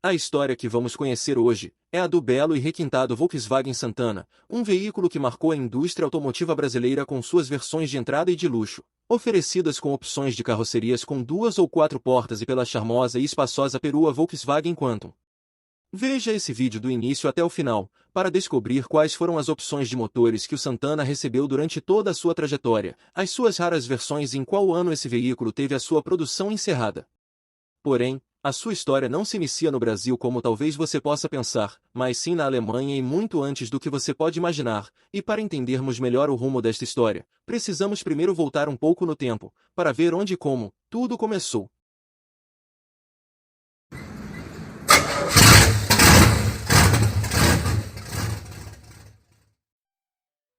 A história que vamos conhecer hoje é a do belo e requintado Volkswagen Santana, um veículo que marcou a indústria automotiva brasileira com suas versões de entrada e de luxo, oferecidas com opções de carrocerias com 2 ou 4 portas e pela charmosa e espaçosa perua Volkswagen Quantum. Veja esse vídeo do início até o final, para descobrir quais foram as opções de motores que o Santana recebeu durante toda a sua trajetória, as suas raras versões e em qual ano esse veículo teve a sua produção encerrada. Porém, a sua história não se inicia no Brasil como talvez você possa pensar, mas sim na Alemanha e muito antes do que você pode imaginar, e para entendermos melhor o rumo desta história, precisamos primeiro voltar um pouco no tempo, para ver onde e como tudo começou.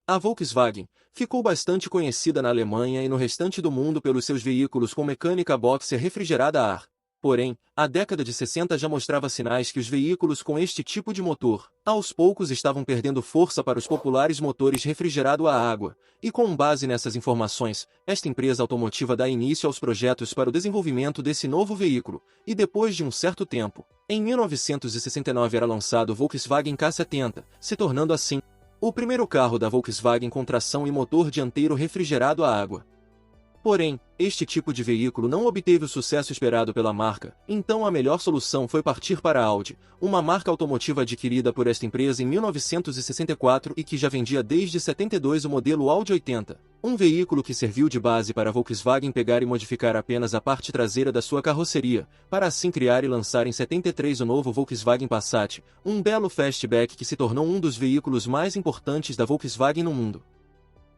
A Volkswagen ficou bastante conhecida na Alemanha e no restante do mundo pelos seus veículos com mecânica boxer refrigerada a ar. Porém, a década de 60 já mostrava sinais que os veículos com este tipo de motor, aos poucos estavam perdendo força para os populares motores refrigerado a água, e com base nessas informações, esta empresa automotiva dá início aos projetos para o desenvolvimento desse novo veículo, e depois de um certo tempo, em 1969 era lançado o Volkswagen K70, se tornando assim o primeiro carro da Volkswagen com tração e motor dianteiro refrigerado a água. Porém, este tipo de veículo não obteve o sucesso esperado pela marca, então a melhor solução foi partir para a Audi, uma marca automotiva adquirida por esta empresa em 1964 e que já vendia desde 72 o modelo Audi 80, um veículo que serviu de base para a Volkswagen pegar e modificar apenas a parte traseira da sua carroceria, para assim criar e lançar em 73 o novo Volkswagen Passat, um belo fastback que se tornou um dos veículos mais importantes da Volkswagen no mundo.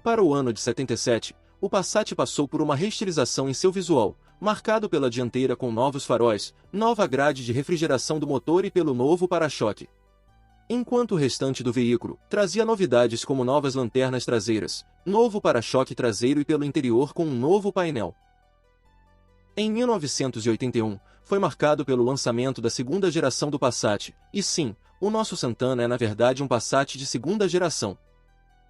Para o ano de 77, o Passat passou por uma reestilização em seu visual, marcado pela dianteira com novos faróis, nova grade de refrigeração do motor e pelo novo para-choque. Enquanto o restante do veículo trazia novidades como novas lanternas traseiras, novo para-choque traseiro e pelo interior com um novo painel. Em 1981, foi marcado pelo lançamento da segunda geração do Passat, e sim, o nosso Santana é na verdade um Passat de segunda geração.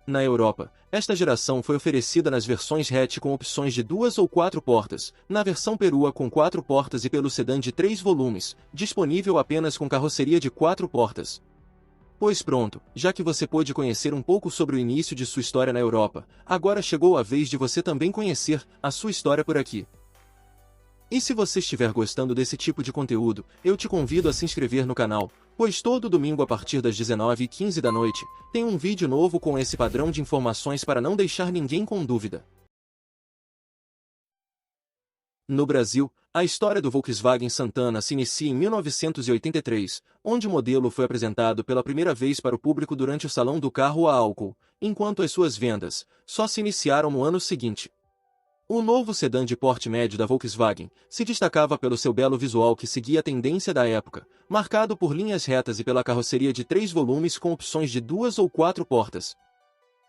Na Europa, esta geração foi oferecida nas versões hatch com opções de 2 ou 4 portas, na versão perua com 4 portas e pelo sedã de 3 volumes, disponível apenas com carroceria de 4 portas. Pois pronto, já que você pôde conhecer um pouco sobre o início de sua história na Europa, agora chegou a vez de você também conhecer a sua história por aqui. E se você estiver gostando desse tipo de conteúdo, eu te convido a se inscrever no canal, pois todo domingo a partir das 19h15 da noite, tem um vídeo novo com esse padrão de informações para não deixar ninguém com dúvida. No Brasil, a história do Volkswagen Santana se inicia em 1983, onde o modelo foi apresentado pela primeira vez para o público durante o Salão do Carro a álcool, enquanto as suas vendas só se iniciaram no ano seguinte. O novo sedã de porte médio da Volkswagen se destacava pelo seu belo visual que seguia a tendência da época, marcado por linhas retas e pela carroceria de 3 volumes com opções de 2 ou 4 portas.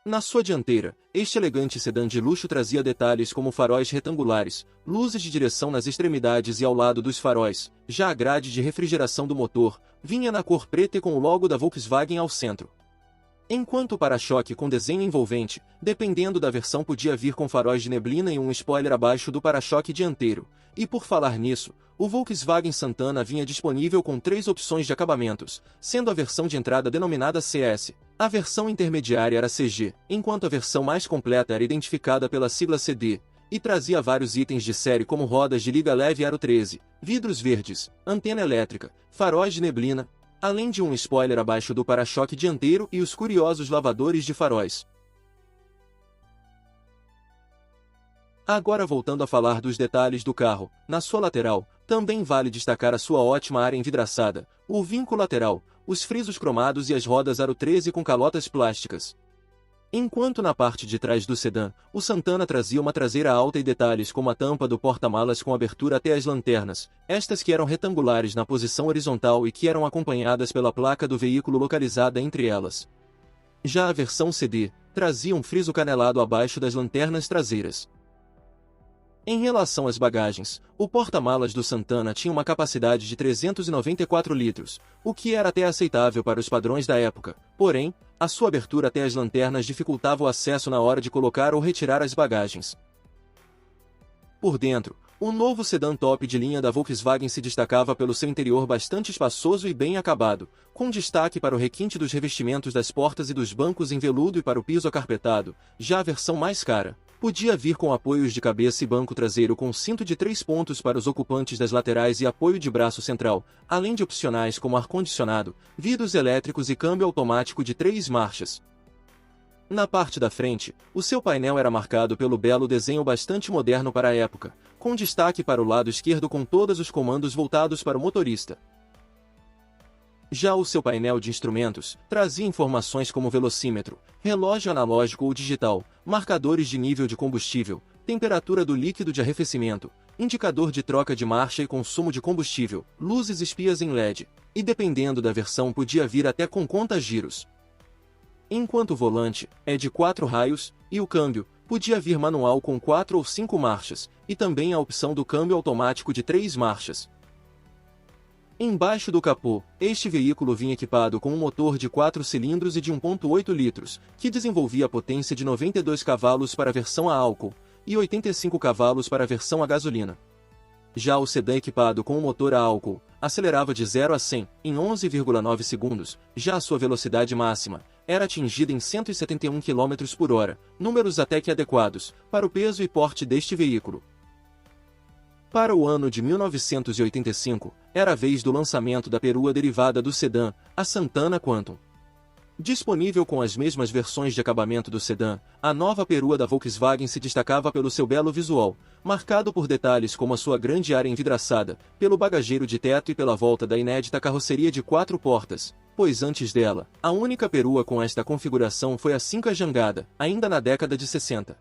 Na sua dianteira, este elegante sedã de luxo trazia detalhes como faróis retangulares, luzes de direção nas extremidades e ao lado dos faróis, já a grade de refrigeração do motor vinha na cor preta e com o logo da Volkswagen ao centro. Enquanto o para-choque com desenho envolvente, dependendo da versão podia vir com faróis de neblina e um spoiler abaixo do para-choque dianteiro. E por falar nisso, o Volkswagen Santana vinha disponível com 3 opções de acabamentos, sendo a versão de entrada denominada CS, a versão intermediária era CG, enquanto a versão mais completa era identificada pela sigla CD, e trazia vários itens de série como rodas de liga leve aro 13, vidros verdes, antena elétrica, faróis de neblina, além de um spoiler abaixo do para-choque dianteiro e os curiosos lavadores de faróis. Agora voltando a falar dos detalhes do carro, na sua lateral, também vale destacar a sua ótima área envidraçada, o vinco lateral, os frisos cromados e as rodas aro 13 com calotas plásticas. Enquanto na parte de trás do sedã, o Santana trazia uma traseira alta e detalhes como a tampa do porta-malas com abertura até as lanternas, estas que eram retangulares na posição horizontal e que eram acompanhadas pela placa do veículo localizada entre elas. Já a versão CD, trazia um friso canelado abaixo das lanternas traseiras. Em relação às bagagens, o porta-malas do Santana tinha uma capacidade de 394 litros, o que era até aceitável para os padrões da época, porém, a sua abertura até as lanternas dificultava o acesso na hora de colocar ou retirar as bagagens. Por dentro, O novo sedã top de linha da Volkswagen se destacava pelo seu interior bastante espaçoso e bem acabado, com destaque para o requinte dos revestimentos das portas e dos bancos em veludo e para o piso acarpetado. Já a versão mais cara podia vir com apoios de cabeça e banco traseiro com cinto de 3 pontos para os ocupantes das laterais e apoio de braço central, além de opcionais como ar-condicionado, vidros elétricos e câmbio automático de 3 marchas. Na parte da frente, o seu painel era marcado pelo belo desenho bastante moderno para a época, com destaque para o lado esquerdo com todos os comandos voltados para o motorista. Já o seu painel de instrumentos trazia informações como velocímetro, relógio analógico ou digital, marcadores de nível de combustível, temperatura do líquido de arrefecimento, indicador de troca de marcha e consumo de combustível, luzes espias em LED, e dependendo da versão podia vir até com conta-giros. Enquanto o volante é de 4 raios, e o câmbio podia vir manual com 4 ou 5 marchas, e também a opção do câmbio automático de 3 marchas. Embaixo do capô, este veículo vinha equipado com um motor de 4 cilindros e de 1,8 litros, que desenvolvia potência de 92 cavalos para a versão a álcool, e 85 cavalos para a versão a gasolina. Já o sedã equipado com o motor a álcool acelerava de 0 a 100 em 11,9 segundos, já a sua velocidade máxima era atingida em 171 km por hora, números até que adequados para o peso e porte deste veículo. Para o ano de 1985, era a vez do lançamento da perua derivada do sedã, a Santana Quantum. Disponível com as mesmas versões de acabamento do sedã, a nova perua da Volkswagen se destacava pelo seu belo visual, marcado por detalhes como a sua grande área envidraçada, pelo bagageiro de teto e pela volta da inédita carroceria de 4 portas, pois antes dela, a única perua com esta configuração foi a Cinca Jangada, ainda na década de 60.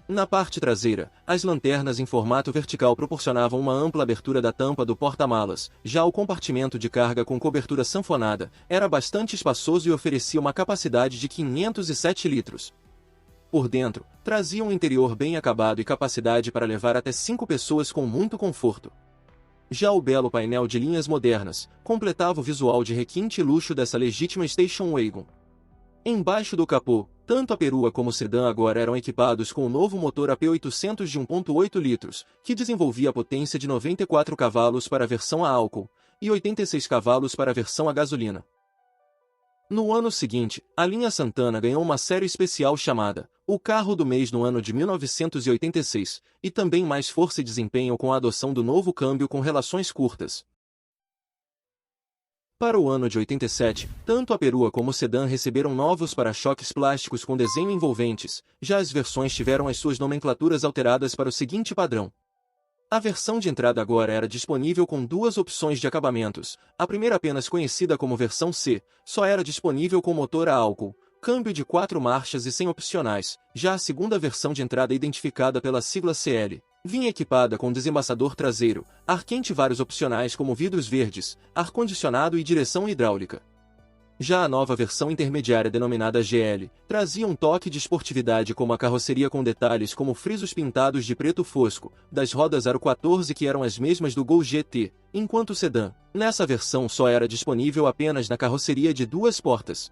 Na parte traseira, as lanternas em formato vertical proporcionavam uma ampla abertura da tampa do porta-malas, já o compartimento de carga com cobertura sanfonada era bastante espaçoso e oferecia uma capacidade de 507 litros. Por dentro, trazia um interior bem acabado e capacidade para levar até 5 pessoas com muito conforto. Já o belo painel de linhas modernas completava o visual de requinte e luxo dessa legítima station wagon. Embaixo do capô, tanto a perua como o sedã agora eram equipados com o novo motor AP800 de 1,8 litros, que desenvolvia a potência de 94 cavalos para a versão a álcool, e 86 cavalos para a versão a gasolina. No ano seguinte, a linha Santana ganhou uma série especial chamada O Carro do Mês no ano de 1986, e também mais força e desempenho com a adoção do novo câmbio com relações curtas. Para o ano de 87, tanto a perua como o sedã receberam novos para-choques plásticos com desenho envolventes, já as versões tiveram as suas nomenclaturas alteradas para o seguinte padrão. A versão de entrada agora era disponível com 2 opções de acabamentos, a primeira apenas conhecida como versão C, só era disponível com motor a álcool, câmbio de 4 marchas e sem opcionais, já a segunda versão de entrada identificada pela sigla CL. Vinha equipada com desembaçador traseiro, ar quente e vários opcionais como vidros verdes, ar-condicionado e direção hidráulica. Já a nova versão intermediária denominada GL, trazia um toque de esportividade como a carroceria com detalhes como frisos pintados de preto fosco, das rodas Aro 14 que eram as mesmas do Gol GT, enquanto o sedã, nessa versão só era disponível apenas na carroceria de 2 portas.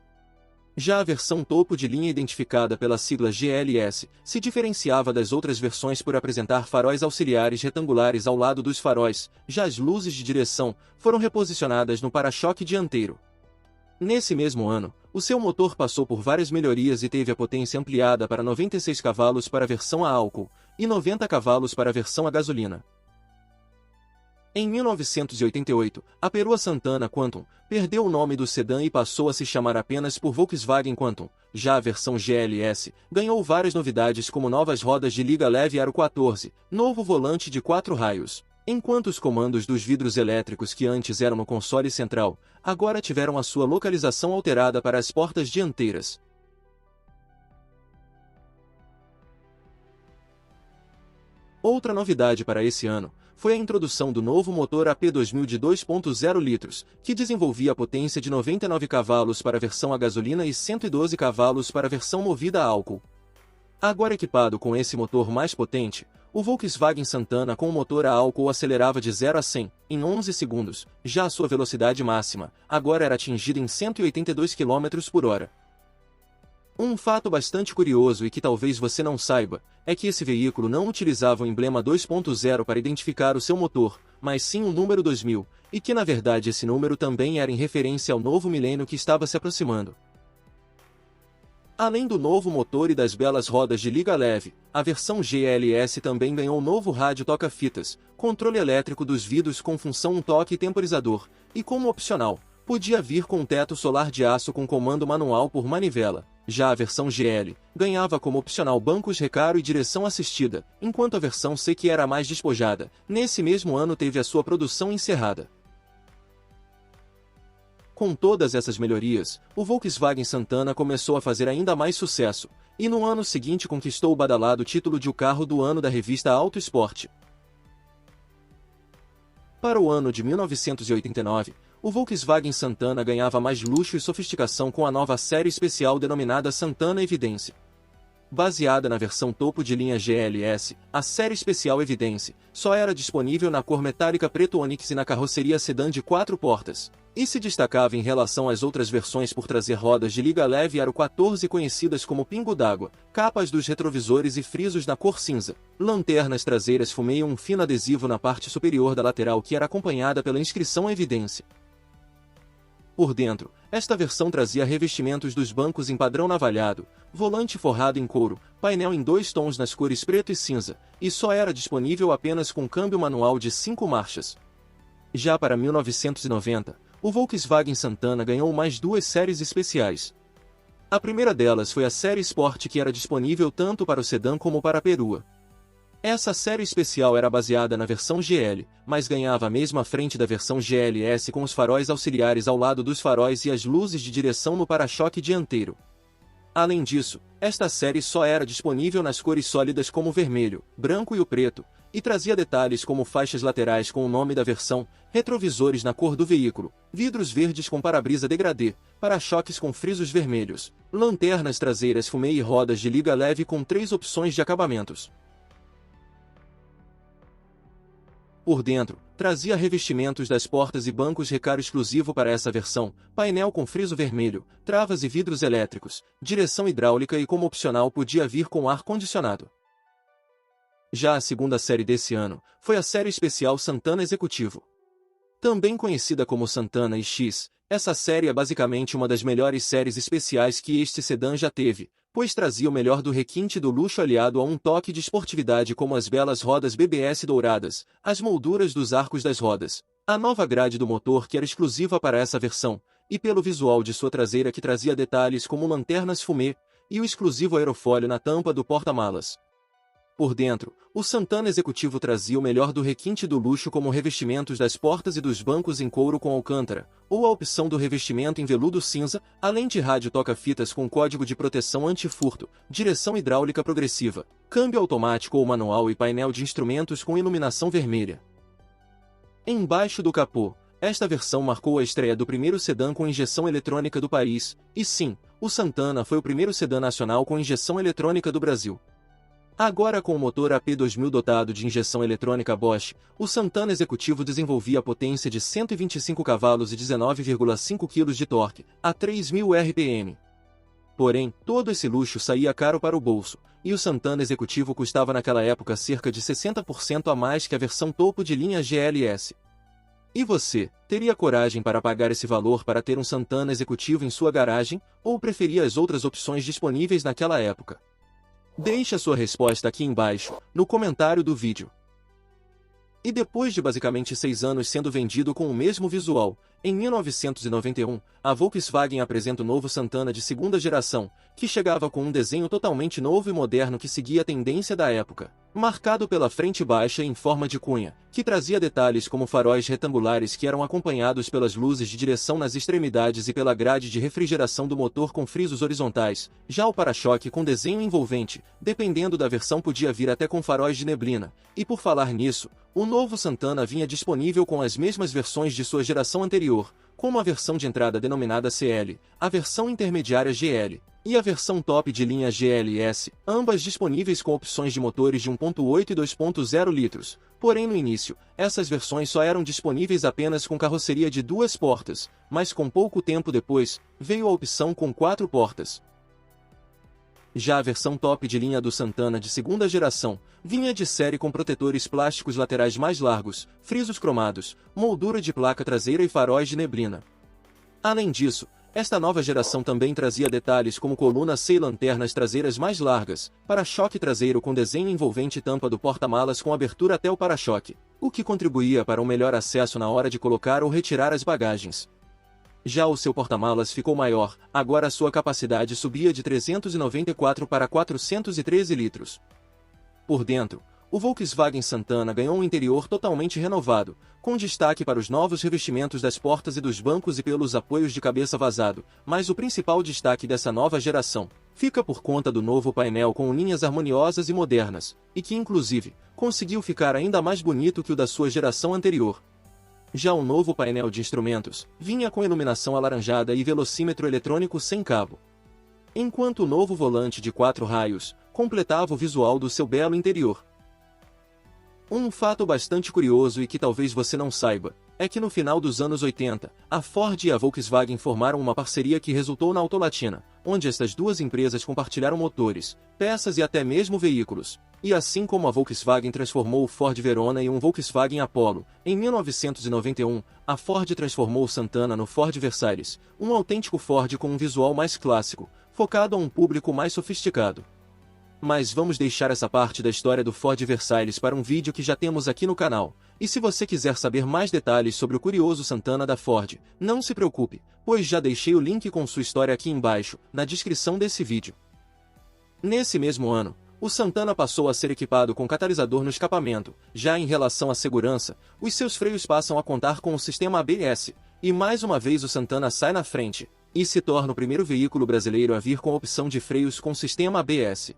Já a versão topo de linha identificada pela sigla GLS, se diferenciava das outras versões por apresentar faróis auxiliares retangulares ao lado dos faróis, já as luzes de direção foram reposicionadas no para-choque dianteiro. Nesse mesmo ano, o seu motor passou por várias melhorias e teve a potência ampliada para 96 cavalos para a versão a álcool, e 90 cavalos para a versão a gasolina. Em 1988, a perua Santana Quantum perdeu o nome do sedã e passou a se chamar apenas por Volkswagen Quantum. Já a versão GLS ganhou várias novidades como novas rodas de liga leve Aro 14, novo volante de 4 raios, enquanto os comandos dos vidros elétricos que antes eram no console central, agora tiveram a sua localização alterada para as portas dianteiras. Outra novidade para esse ano foi a introdução do novo motor AP 2000 de 2,0 litros, que desenvolvia a potência de 99 cavalos para a versão a gasolina e 112 cavalos para a versão movida a álcool. Agora equipado com esse motor mais potente, o Volkswagen Santana com o motor a álcool acelerava de 0 a 100 em 11 segundos, já a sua velocidade máxima agora era atingida em 182 km por hora. Um fato bastante curioso e que talvez você não saiba, é que esse veículo não utilizava o emblema 2.0 para identificar o seu motor, mas sim o número 2000, e que na verdade esse número também era em referência ao novo milênio que estava se aproximando. Além do novo motor e das belas rodas de liga leve, a versão GLS também ganhou novo rádio toca-fitas, controle elétrico dos vidros com função um toque e temporizador, e como opcional, podia vir com um teto solar de aço com comando manual por manivela. Já a versão GL ganhava como opcional bancos recaro e direção assistida, enquanto a versão C, que era mais despojada, nesse mesmo ano teve a sua produção encerrada. Com todas essas melhorias, o Volkswagen Santana começou a fazer ainda mais sucesso, e no ano seguinte conquistou o badalado título de o carro do ano da revista Auto Sport. Para o ano de 1989, o Volkswagen Santana ganhava mais luxo e sofisticação com a nova série especial denominada Santana Evidence. Baseada na versão topo de linha GLS, a série especial Evidence só era disponível na cor metálica preto ônix e na carroceria sedã de 4 portas, e se destacava em relação às outras versões por trazer rodas de liga leve aro 14 conhecidas como pingo d'água, capas dos retrovisores e frisos na cor cinza, lanternas traseiras fumê e um fino adesivo na parte superior da lateral que era acompanhada pela inscrição Evidence. Por dentro, esta versão trazia revestimentos dos bancos em padrão navalhado, volante forrado em couro, painel em 2 tons nas cores preto e cinza, e só era disponível apenas com câmbio manual de 5 marchas. Já para 1990, o Volkswagen Santana ganhou mais 2 séries especiais. A primeira delas foi a série Sport, que era disponível tanto para o sedã como para a perua. Essa série especial era baseada na versão GL, mas ganhava a mesma frente da versão GLS com os faróis auxiliares ao lado dos faróis e as luzes de direção no para-choque dianteiro. Além disso, esta série só era disponível nas cores sólidas como o vermelho, branco e o preto, e trazia detalhes como faixas laterais com o nome da versão, retrovisores na cor do veículo, vidros verdes com para-brisa degradê, para-choques com frisos vermelhos, lanternas traseiras fumê e rodas de liga leve com 3 opções de acabamentos. Por dentro, trazia revestimentos das portas e bancos recaro exclusivo para essa versão, painel com friso vermelho, travas e vidros elétricos, direção hidráulica e como opcional podia vir com ar-condicionado. Já a segunda série desse ano, foi a série especial Santana Executivo. Também conhecida como Santana X, essa série é basicamente uma das melhores séries especiais que este sedã já teve, pois trazia o melhor do requinte do luxo aliado a um toque de esportividade como as belas rodas BBS douradas, as molduras dos arcos das rodas, a nova grade do motor que era exclusiva para essa versão, e pelo visual de sua traseira que trazia detalhes como lanternas fumê, e o exclusivo aerofólio na tampa do porta-malas. Por dentro, o Santana Executivo trazia o melhor do requinte do luxo como revestimentos das portas e dos bancos em couro com alcântara, ou a opção do revestimento em veludo cinza, além de rádio toca-fitas com código de proteção anti-furto, direção hidráulica progressiva, câmbio automático ou manual e painel de instrumentos com iluminação vermelha. Embaixo do capô, esta versão marcou a estreia do primeiro sedã com injeção eletrônica do país, e sim, o Santana foi o primeiro sedã nacional com injeção eletrônica do Brasil. Agora com o motor AP2000 dotado de injeção eletrônica Bosch, o Santana Executivo desenvolvia a potência de 125 cavalos e 19,5 kg de torque, a 3.000 RPM. Porém, todo esse luxo saía caro para o bolso, e o Santana Executivo custava naquela época cerca de 60% a mais que a versão topo de linha GLS. E você, teria coragem para pagar esse valor para ter um Santana Executivo em sua garagem, ou preferia as outras opções disponíveis naquela época? Deixe a sua resposta aqui embaixo, no comentário do vídeo. E depois de basicamente 6 anos sendo vendido com o mesmo visual, em 1991, a Volkswagen apresenta o novo Santana de segunda geração, que chegava com um desenho totalmente novo e moderno que seguia a tendência da época, marcado pela frente baixa em forma de cunha, que trazia detalhes como faróis retangulares que eram acompanhados pelas luzes de direção nas extremidades e pela grade de refrigeração do motor com frisos horizontais, já o para-choque com desenho envolvente, dependendo da versão podia vir até com faróis de neblina, e por falar nisso, o novo Santana vinha disponível com as mesmas versões de sua geração anterior, como a versão de entrada denominada CL, a versão intermediária GL, e a versão top de linha GLS, ambas disponíveis com opções de motores de 1.8 e 2.0 litros. Porém no início, essas versões só eram disponíveis apenas com carroceria de 2 portas, mas com pouco tempo depois, veio a opção com 4 portas. Já a versão top de linha do Santana de segunda geração, vinha de série com protetores plásticos laterais mais largos, frisos cromados, moldura de placa traseira e faróis de neblina. Além disso, esta nova geração também trazia detalhes como coluna C e lanternas traseiras mais largas, para-choque traseiro com desenho envolvente e tampa do porta-malas com abertura até o para-choque, o que contribuía para um melhor acesso na hora de colocar ou retirar as bagagens. Já o seu porta-malas ficou maior, agora sua capacidade subia de 394 para 413 litros. Por dentro, o Volkswagen Santana ganhou um interior totalmente renovado, com destaque para os novos revestimentos das portas e dos bancos e pelos apoios de cabeça vazado, mas o principal destaque dessa nova geração fica por conta do novo painel com linhas harmoniosas e modernas, e que inclusive conseguiu ficar ainda mais bonito que o da sua geração anterior. Já o novo painel de instrumentos vinha com iluminação alaranjada e velocímetro eletrônico sem cabo. Enquanto o novo volante de 4 raios completava o visual do seu belo interior. Um fato bastante curioso e que talvez você não saiba, é que no final dos anos 80, a Ford e a Volkswagen formaram uma parceria que resultou na Autolatina, onde estas duas empresas compartilharam motores, peças e até mesmo veículos. E assim como a Volkswagen transformou o Ford Verona em um Volkswagen Apollo, em 1991, a Ford transformou o Santana no Ford Versailles, um autêntico Ford com um visual mais clássico, focado a um público mais sofisticado. Mas vamos deixar essa parte da história do Ford Versailles para um vídeo que já temos aqui no canal. E se você quiser saber mais detalhes sobre o curioso Santana da Ford, não se preocupe, pois já deixei o link com sua história aqui embaixo, na descrição desse vídeo. Nesse mesmo ano, o Santana passou a ser equipado com catalisador no escapamento. Já em relação à segurança, os seus freios passam a contar com o sistema ABS, e mais uma vez o Santana sai na frente, e se torna o primeiro veículo brasileiro a vir com a opção de freios com sistema ABS.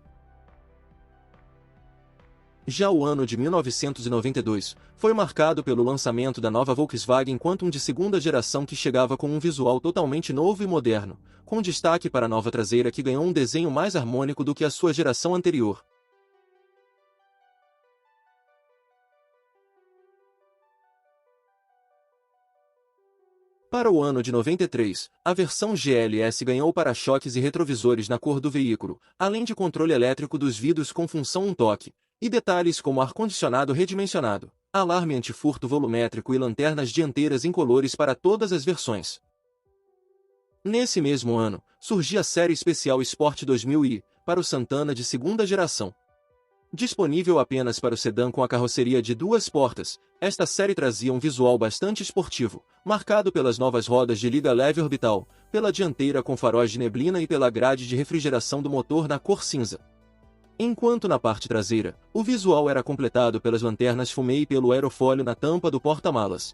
Já o ano de 1992 foi marcado pelo lançamento da nova Volkswagen Quantum de segunda geração que chegava com um visual totalmente novo e moderno, com destaque para a nova traseira que ganhou um desenho mais harmônico do que a sua geração anterior. Para o ano de 93, a versão GLS ganhou para-choques e retrovisores na cor do veículo, além de controle elétrico dos vidros com função 1 toque. E detalhes como ar-condicionado redimensionado, alarme antifurto volumétrico e lanternas dianteiras incolores para todas as versões. Nesse mesmo ano, surgia a série especial Sport 2000i, para o Santana de segunda geração. Disponível apenas para o sedã com a carroceria de 2 portas, esta série trazia um visual bastante esportivo, marcado pelas novas rodas de liga leve orbital, pela dianteira com faróis de neblina e pela grade de refrigeração do motor na cor cinza. Enquanto na parte traseira, o visual era completado pelas lanternas fumê e pelo aerofólio na tampa do porta-malas.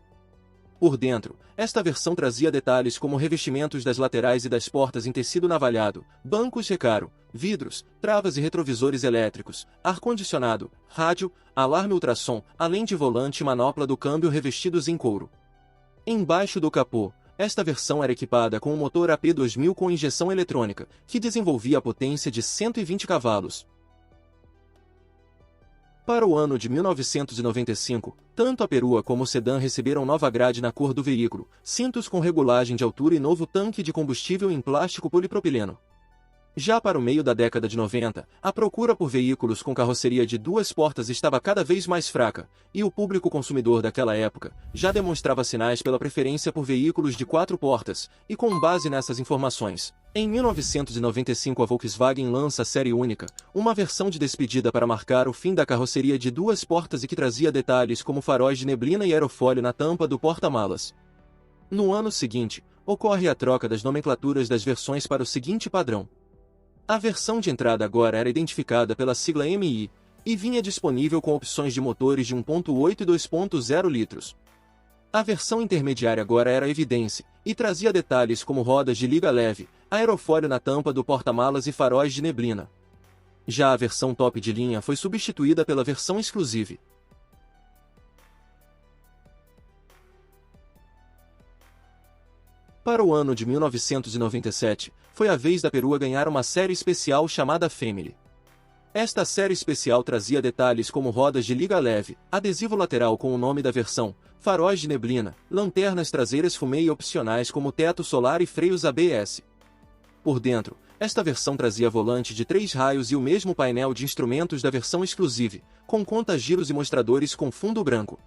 Por dentro, esta versão trazia detalhes como revestimentos das laterais e das portas em tecido navalhado, bancos recaro, vidros, travas e retrovisores elétricos, ar-condicionado, rádio, alarme ultrassom, além de volante e manopla do câmbio revestidos em couro. Embaixo do capô, esta versão era equipada com um motor AP 2000 com injeção eletrônica, que desenvolvia a potência de 120 cavalos. Para o ano de 1995, tanto a perua como o sedã receberam nova grade na cor do veículo, cintos com regulagem de altura e novo tanque de combustível em plástico polipropileno. Já para o meio da década de 90, a procura por veículos com carroceria de 2 portas estava cada vez mais fraca, e o público consumidor daquela época já demonstrava sinais pela preferência por veículos de 4 portas, e com base nessas informações, em 1995 a Volkswagen lança a série única, uma versão de despedida para marcar o fim da carroceria de 2 portas e que trazia detalhes como faróis de neblina e aerofólio na tampa do porta-malas. No ano seguinte, ocorre a troca das nomenclaturas das versões para o seguinte padrão. A versão de entrada agora era identificada pela sigla MI, e vinha disponível com opções de motores de 1.8 e 2.0 litros. A versão intermediária agora era Evidência, e trazia detalhes como rodas de liga leve, aerofólio na tampa do porta-malas e faróis de neblina. Já a versão top de linha foi substituída pela versão Exclusive. Para o ano de 1997, foi a vez da perua ganhar uma série especial chamada Family. Esta série especial trazia detalhes como rodas de liga leve, adesivo lateral com o nome da versão, faróis de neblina, lanternas traseiras fumê e opcionais como teto solar e freios ABS. Por dentro, Esta versão trazia volante de 3 raios e o mesmo painel de instrumentos da versão Exclusive, com conta-giros e mostradores com fundo branco.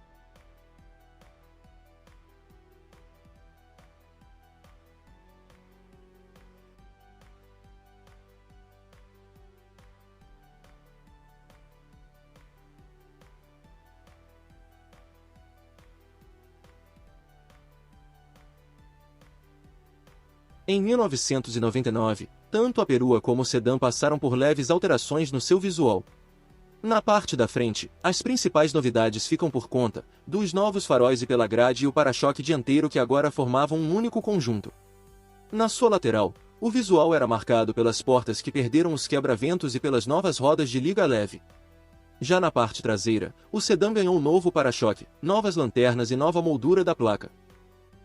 Em 1999, tanto a perua como o sedã passaram por leves alterações no seu visual. Na parte da frente, as principais novidades ficam por conta dos novos faróis e pela grade e o para-choque dianteiro que agora formavam um único conjunto. Na sua lateral, o visual era marcado pelas portas que perderam os quebra-ventos e pelas novas rodas de liga leve. Já na parte traseira, o sedã ganhou um novo para-choque, novas lanternas e nova moldura da placa.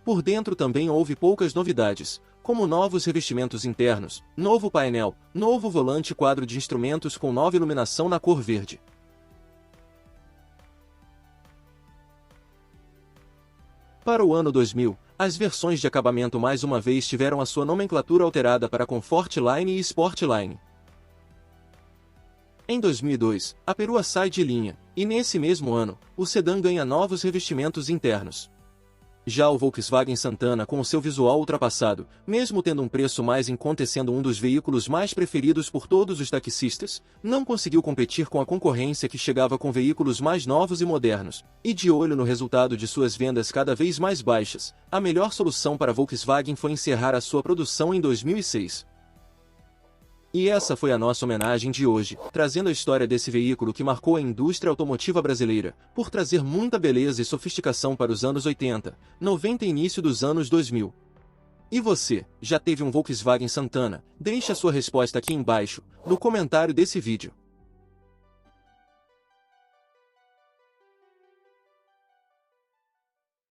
Por dentro também houve poucas novidades, como novos revestimentos internos, novo painel, novo volante e quadro de instrumentos com nova iluminação na cor verde. Para o ano 2000, as versões de acabamento mais uma vez tiveram a sua nomenclatura alterada para Comfortline e Sportline. Em 2002, a perua sai de linha, e nesse mesmo ano, o sedã ganha novos revestimentos internos. Já o Volkswagen Santana, com o seu visual ultrapassado, mesmo tendo um preço mais em conta e sendo um dos veículos mais preferidos por todos os taxistas, não conseguiu competir com a concorrência que chegava com veículos mais novos e modernos. E de olho no resultado de suas vendas cada vez mais baixas, a melhor solução para a Volkswagen foi encerrar a sua produção em 2006. E essa foi a nossa homenagem de hoje, trazendo a história desse veículo que marcou a indústria automotiva brasileira, por trazer muita beleza e sofisticação para os anos 80, 90 e início dos anos 2000. E você, já teve um Volkswagen Santana? Deixe a sua resposta aqui embaixo, no comentário desse vídeo.